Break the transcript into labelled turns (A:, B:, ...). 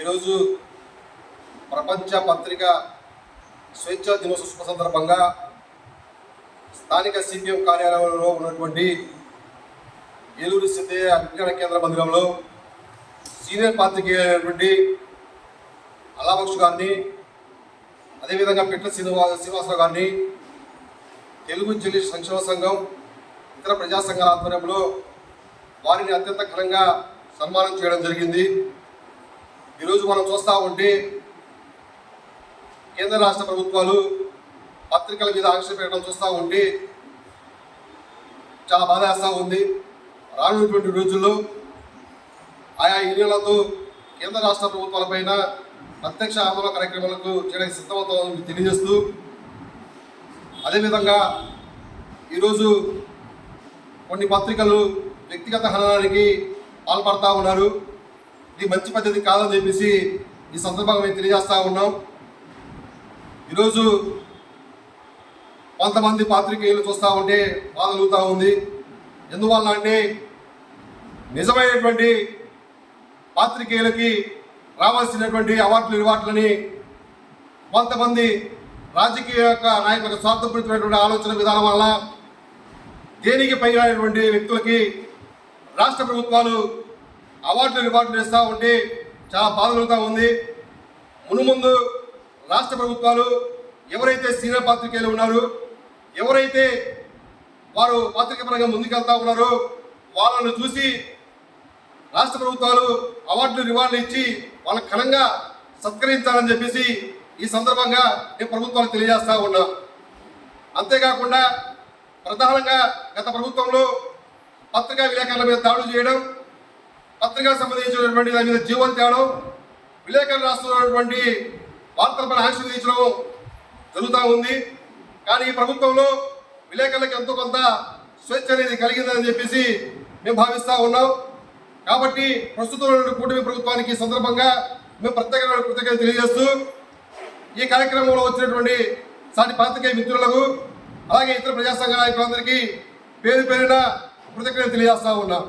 A: ఈరోజు ప్రపంచ పత్రికా స్వేచ్ఛా దినోత్సవ శుభ సందర్భంగా స్థానిక సిపిఎం కార్యాలయంలో ఉన్నటువంటి ఏలూరు సిద్ధయ్య విజ్ఞాన కేంద్ర మందిరంలో సీనియర్ పాత్రికేయులైనటువంటి అల్లాబక్ష్ గారిని, అదేవిధంగా పిట్ల శ్రీనివాసరావు గారిని, తెలుగు జర్నలిస్ట్ సంక్షేమ సంఘం, ఇతర ప్రజా సంఘాల ఆధ్వర్యంలో వారిని అత్యంత ఘనంగా సన్మానం చేయడం జరిగింది. ఈరోజు మనం చూస్తూ ఉంటే కేంద్ర రాష్ట్ర ప్రభుత్వాలు పత్రికల మీద ఆంక్షలు పెట్టడం చూస్తూ ఉంటే చాలా బాధ వేస్తూ ఉంది. రానున్నటువంటి రోజుల్లో ఆయా యూనియన్లతో కేంద్ర రాష్ట్ర ప్రభుత్వాలపైన ప్రత్యక్ష ఆందోళన కార్యక్రమాలకు చేయడానికి సిద్ధమవుతామని తెలియజేస్తూ, అదేవిధంగా ఈరోజు కొన్ని పత్రికలు వ్యక్తిగత హననానికి పాల్పడతా ఉన్నారు. ఇది మంచి పద్ధతి కాదని చెప్పేసి ఈ సందర్భంగా మేము తెలియజేస్తూ ఉన్నాం. ఈరోజు కొంతమంది పాత్రికేయులు చూస్తూ ఉంటే బాధ కలుగుతూ ఉంది. ఎందువల్ల అంటే నిజమైనటువంటి పాత్రికేయులకి రావాల్సినటువంటి రివార్డులని కొంతమంది రాజకీయ నాయకులకు స్వార్థపూరితమైనటువంటి ఆలోచన విధానం వల్ల దేనికి పైనటువంటి వ్యక్తులకి రాష్ట్ర ప్రభుత్వాలు రివార్డులు ఇస్తూ ఉంటే చాలా బాధ కలుగుతూ ఉంది. మునుముందు రాష్ట్ర ప్రభుత్వాలు ఎవరైతే సీనియర్ పాత్రికేయులు ఉన్నారో, ఎవరైతే వారు పాత్రికేయపరంగా ముందుకెళ్తా ఉన్నారో వాళ్ళను చూసి రాష్ట్ర ప్రభుత్వాలు రివార్డులు ఇచ్చి వాళ్ళకి ఘనంగా సత్కరించాలని చెప్పేసి ఈ సందర్భంగా నేను ప్రభుత్వాలకు తెలియజేస్తా ఉన్నా. అంతేకాకుండా ప్రధానంగా గత ప్రభుత్వంలో పత్రికా విలేకరుల మీద దాడులు చేయడం, పత్రికలకు సంబంధించినటువంటి దాని మీద జీవం తేవడం, విలేకరులు రాస్తున్నటువంటి వార్తలపై ఆంక్షలు విధించడం జరుగుతూ ఉంది. కానీ ఈ ప్రభుత్వంలో విలేకరులకు ఎంతో కొంత స్వేచ్ఛ అనేది కలిగిందని చెప్పేసి మేము భావిస్తూ ఉన్నాం. కాబట్టి ప్రస్తుతం కూటమి ప్రభుత్వానికి ఈ సందర్భంగా మేము ప్రత్యేకమైన కృతజ్ఞతలు తెలియజేస్తూ, ఈ కార్యక్రమంలో వచ్చినటువంటి సాటి పాత్రికేయ మిత్రులకు, అలాగే ఇతర ప్రజా సంఘ నాయకులందరికీ పేరు పేరున కృతజ్ఞతలు తెలియజేస్తూ ఉన్నాం.